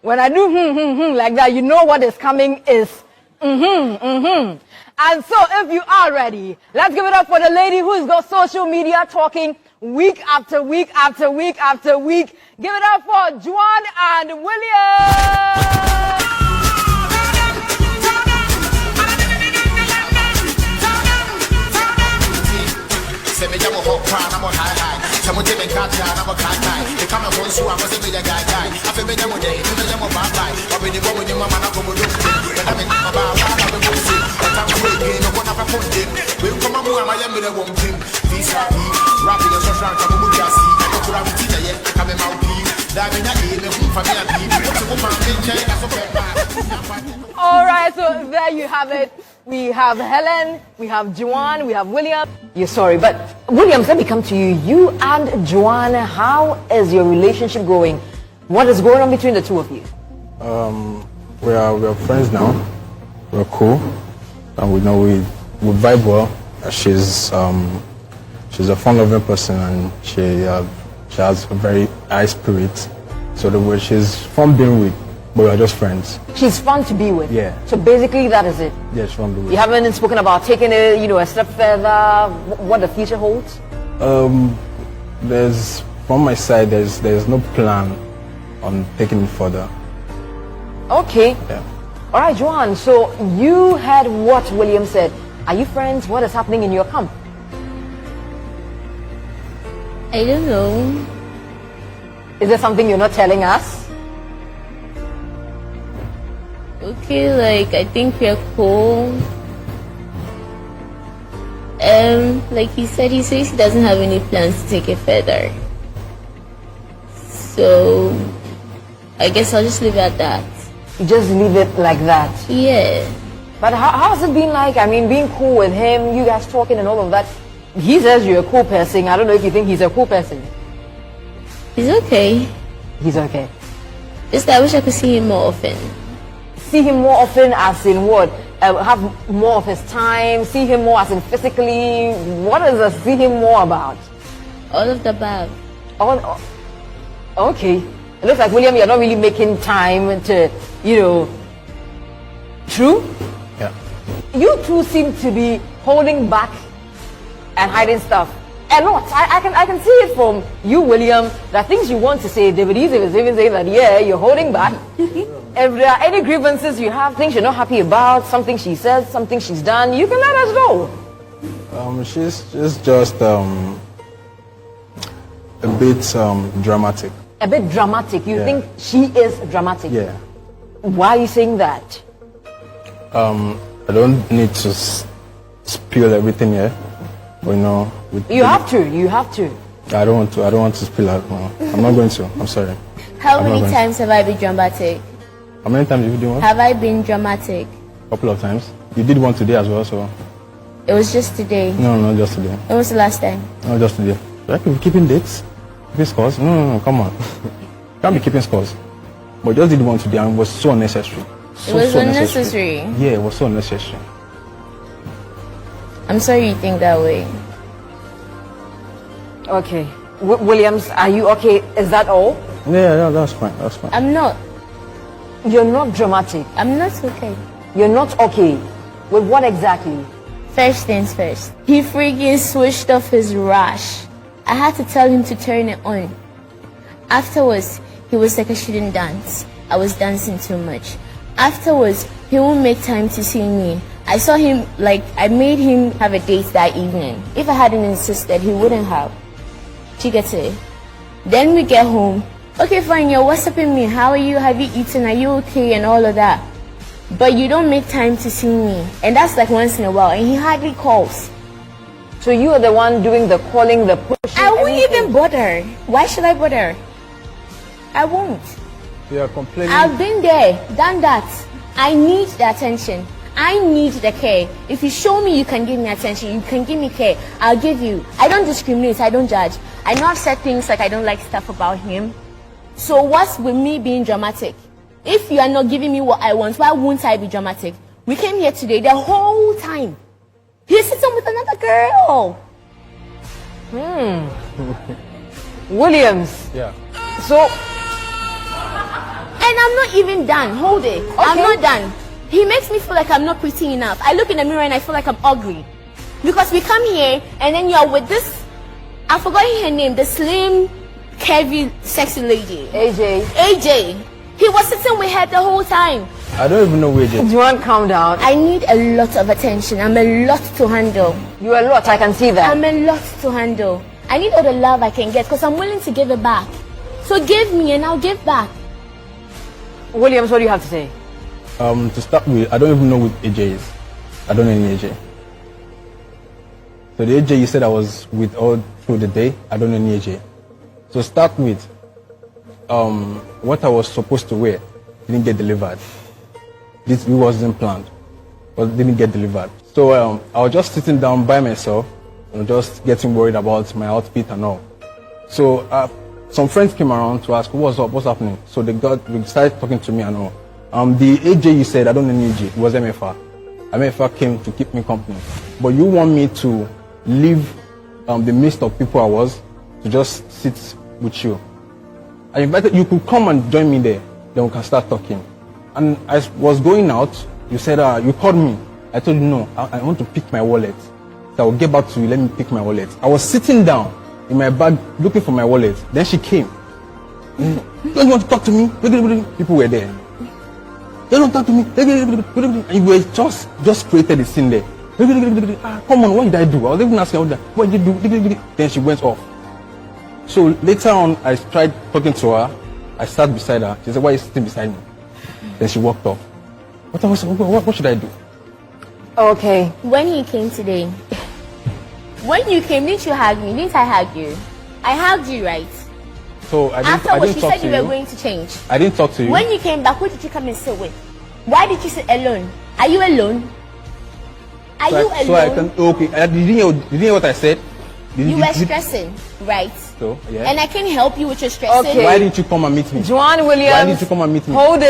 When I do like that, you know what is coming is And so if you are ready, let's give it up for the lady who's got social media talking week after week after week after week. Give it up for Joan and William. All right, so there you have it. We have Helen, we have Joan, we have William. You're sorry, but William, let me come to you. You and Joan, how is your relationship going? What is going on between the two of you? We are friends now. We're cool, and we know we vibe well. She's a fun-loving person, and she has a very high spirit. So the way she's fun being with, but we're just friends. She's fun to be with. Yeah. So basically, that is it. Yeah, she's fun to be with. You haven't spoken about taking it, a step further. What the future holds? From my side, there's no plan on taking it further. Okay. Yeah. All right, Joan. So you heard what William said. Are you friends? What is happening in your camp? I don't know. Is there something you're not telling us? Okay, I think we're cool. Like he says he doesn't have any plans to take it further. So, I guess I'll just leave it at that. You just leave it like that? Yeah. But how has it been like? I mean, being cool with him, you guys talking and all of that. He says you're a cool person. I don't know if you think he's a cool person. He's okay. He's okay. Just I wish I could see him more often. See him more often as in what? Have more of his time? See him more as in physically? What is the see him more about? All of the above. Okay. It looks like, William, you're not really making time to, True? Yeah. You two seem to be holding back and hiding stuff. A lot. I can see it from you, William, that things you want to say. David is even saying that, yeah, you're holding back. If there are any grievances you have, things you're not happy about, something she said, something she's done, you can let us know. She's just a bit dramatic. A bit dramatic. You Yeah. think she is dramatic? Yeah. Why are you saying that? I don't need to spill everything here, but You have to. You have to. I don't want to spill out. No. I'm not going to. I'm sorry. How many times have I been dramatic? How many times have you done what? Have I been dramatic? A couple of times. You did one today as well, so. It was just today. No, not just today. When was the last time? No, just today. Like you keeping dates, keeping scores. No, come on. Can't be keeping scores. But just did one today and it was so unnecessary. It was unnecessary. Yeah, it was so unnecessary. I'm sorry you think that way. Okay. Williams, are you okay? Is that all? Yeah, that's fine. That's fine. I'm not. You're not dramatic. I'm not okay. You're not okay. With what exactly? First things first. He freaking switched off his rash. I had to tell him to turn it on. Afterwards, he was like, I shouldn't dance. I was dancing too much. Afterwards, he won't make time to see me. I saw him, I made him have a date that evening. If I hadn't insisted, he wouldn't have. She gets it. Then we get home. Okay, fine, you're WhatsApping me. How are you? Have you eaten? Are you okay? And all of that. But you don't make time to see me. And that's like once in a while. And he hardly calls. So you are the one doing the calling, the pushing. I won't even bother. Why should I bother? I won't. You are complaining. I've been there, done that. I need the attention. I need the care. If you show me you can give me attention, you can give me care, I'll give you. I don't discriminate, I don't judge. I know I've said things like I don't like stuff about him. So what's with me being dramatic? If you are not giving me what I want, why won't I be dramatic? We came here today, the whole time. He's sitting with another girl. Williams. Yeah. So And I'm not even done. Hold it. Okay. I'm not done. He makes me feel like I'm not pretty enough. I look in the mirror and I feel like I'm ugly. Because we come here and then you're with this, I forgot her name, the slim, curvy, sexy lady. AJ. AJ. He was sitting with her the whole time. I don't even know where AJ. Joan, calm down. I need a lot of attention. I'm a lot to handle. You are a lot, I can see that. I'm a lot to handle. I need all the love I can get because I'm willing to give it back. So give me and I'll give back. Williams, what do you have to say? To start with, I don't even know who AJ is. I don't know any AJ. So the AJ you said I was with all through the day, I don't know any AJ. So start with, what I was supposed to wear didn't get delivered. This wasn't planned, but didn't get delivered. So I was just sitting down by myself and just getting worried about my outfit and all. So some friends came around to ask, what's up, what's happening? So they started talking to me and all. The AJ you said, I don't know any AJ, it was MFR. MFR came to keep me company. But you want me to leave the midst of people I was to just sit with you. I invited you could come and join me there, then we can start talking. And I was going out, you said, you called me. I told you, no, I want to pick my wallet. So I will get back to you, let me pick my wallet. I was sitting down in my bag looking for my wallet. Then she came. Don't you want to talk to me? People were there. Don't talk to me. And you were just created a scene there. Come on, what did I do? I was even asking her, what did you do? Then she went off. So later on, I tried talking to her. I sat beside her. She said, why are you sitting beside me? Then she walked off. What should I do? Okay. When you came today, when you came, didn't you hug me? Didn't I hug you? I hugged you, right? So I didn't Afterwards, she talk said to you you. were going to change. I didn't talk to you. When you came back, who did you come and sit with? Why did you sit alone? Are you alone? Are you alone? So I can, okay. Did you hear what I said? You were stressing, right? So, yeah. And I can help you with your stressing. Okay. Why didn't you come and meet me? Joan Williams. Why didn't you come and meet me? Hold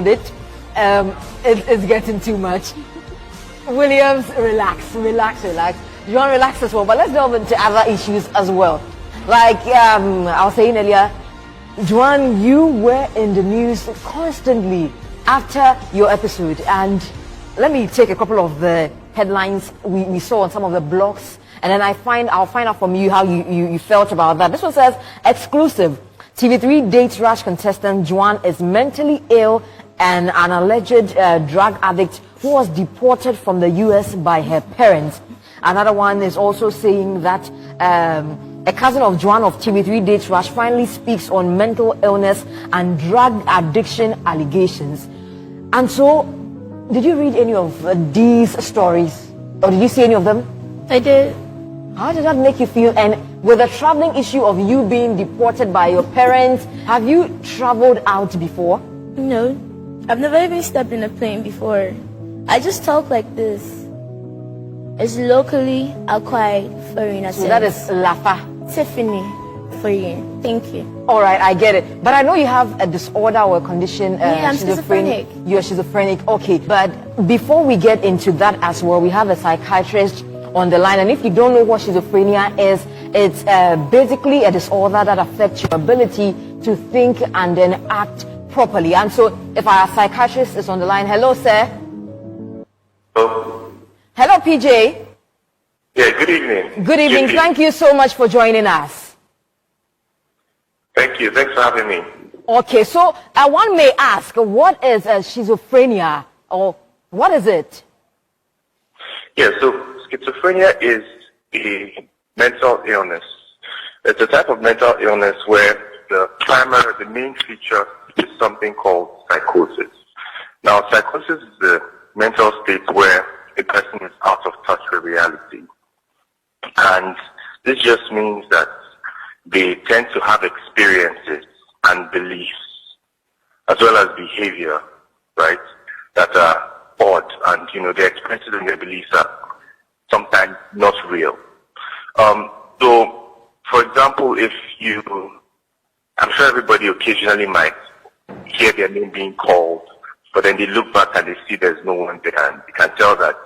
it. It's getting too much. Williams, relax. Joan, relax as well. But let's delve into other issues as well. Like I was saying earlier, Joan, you were in the news constantly after your episode. And let me take a couple of the headlines we saw on some of the blogs. And then I'll find out from you how you felt about that. This one says, exclusive. TV3 dates rash contestant Joan is mentally ill and an alleged drug addict who was deported from the US by her parents. Another one is also saying that a cousin of Joan of TV3 dates rash finally speaks on mental illness and drug addiction allegations. And so, did you read any of these stories? Or did you see any of them? I did. How did that make you feel? And with the traveling issue of you being deported by your parents, have you traveled out before? No. I've never even stepped in a plane before. I just talk like this. It's locally acquired foreign accent. So that is Lafa. Tiffany for you. Thank you. All right, I get it. But I know you have a disorder or a condition. Yeah, I'm schizophrenic. You're schizophrenic. Okay. But before we get into that as well, we have a psychiatrist on the line. And if you don't know what schizophrenia is, it's basically a disorder that affects your ability to think and then act properly. And so if our psychiatrist is on the line, hello, sir. Hello. Hello, PJ. Yeah, good evening. Good evening. Thank you so much for joining us. Thank you. Thanks for having me. Okay, so one may ask, what is schizophrenia, or what is it? Yeah, so schizophrenia is a mental illness. It's a type of mental illness where the main feature is something called psychosis. Now, psychosis is the mental state where a person is out of touch with reality. And this just means that they tend to have experiences and beliefs, as well as behavior, right, that are odd, and, their experiences and their beliefs are sometimes not real. So, for example, I'm sure everybody occasionally might hear their name being called, but then they look back and they see there's no one there, and you can tell that,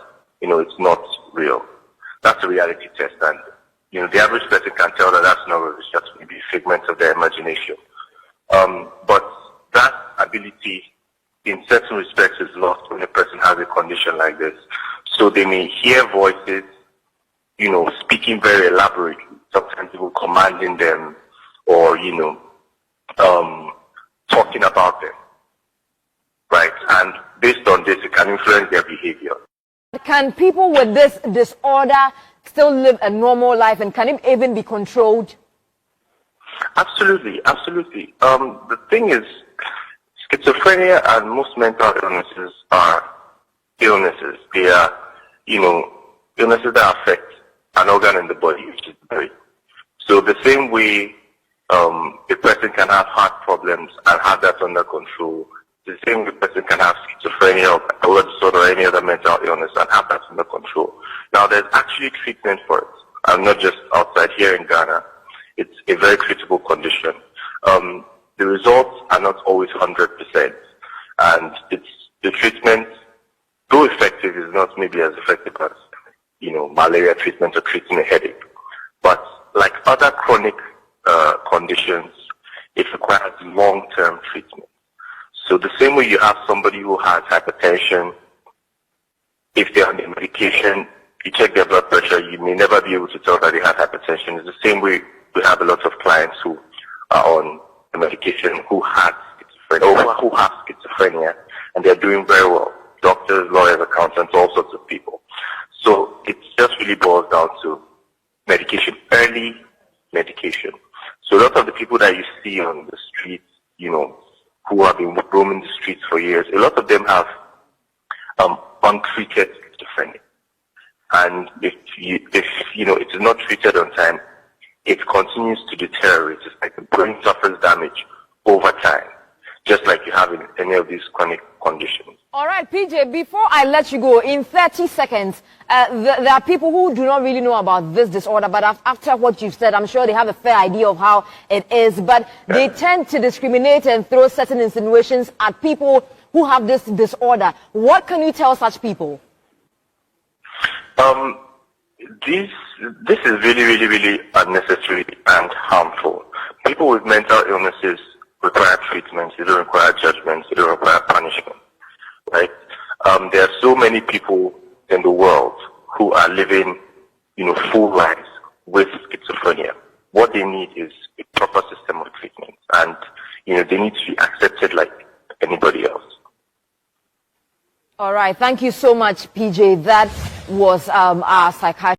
it's not real. That's a reality test, and, the average person can tell that that's not real. It's just maybe a figment of their imagination. But in certain respects is lost when a person has a condition like this. So they may hear voices, speaking very elaborately, sometimes people commanding them or, talking about them, right? And based on this, it can influence their behavior. Can people with this disorder still live a normal life, and can it even be controlled? Absolutely, absolutely. The thing is, schizophrenia and most mental illnesses are illnesses. They are, illnesses that affect an organ in the body, which is the brain. So the same way a person can have heart problems and have that under control, the same way a person can have schizophrenia or bipolar disorder or any other mental illness and have that under control. Now, there's actually treatment for it, and not just outside here in Ghana. It's a very critical condition. The results are not always 100%, and the treatment, though effective, is not maybe as effective as malaria treatment or treating a headache. But like other chronic conditions, it requires long-term treatment. So the same way you have somebody who has hypertension, if they're on the medication, you check their blood pressure, you may never be able to tell that they have hypertension. It's the same way we have a lot of clients who are on the medication who have schizophrenia, or who have schizophrenia, and they're doing very well. Doctors, lawyers, accountants, all sorts of people. So it just really boils down to medication, early medication. So a lot of the people that you see on the streets, who have been roaming the streets for years, a lot of them have untreated schizophrenia. And if it is not treated on time, it continues to deteriorate. It's like the brain suffers damage over time, just like you have in any of these chronic conditions. All right, PJ, before I let you go, in 30 seconds, there are people who do not really know about this disorder, but after what you've said, I'm sure they have a fair idea of how it is, but they tend to discriminate and throw certain insinuations at people who have this disorder. What can you tell such people? This is really, really, really unnecessary and harmful. People with mental illnesses require treatment. They don't require judgment. They don't require punishment, right? There are so many people in the world who are living, full lives with schizophrenia. What they need is a proper system of treatment, and they need to be accepted like anybody else. All right, thank you so much, PJ. That was our psychiatrist.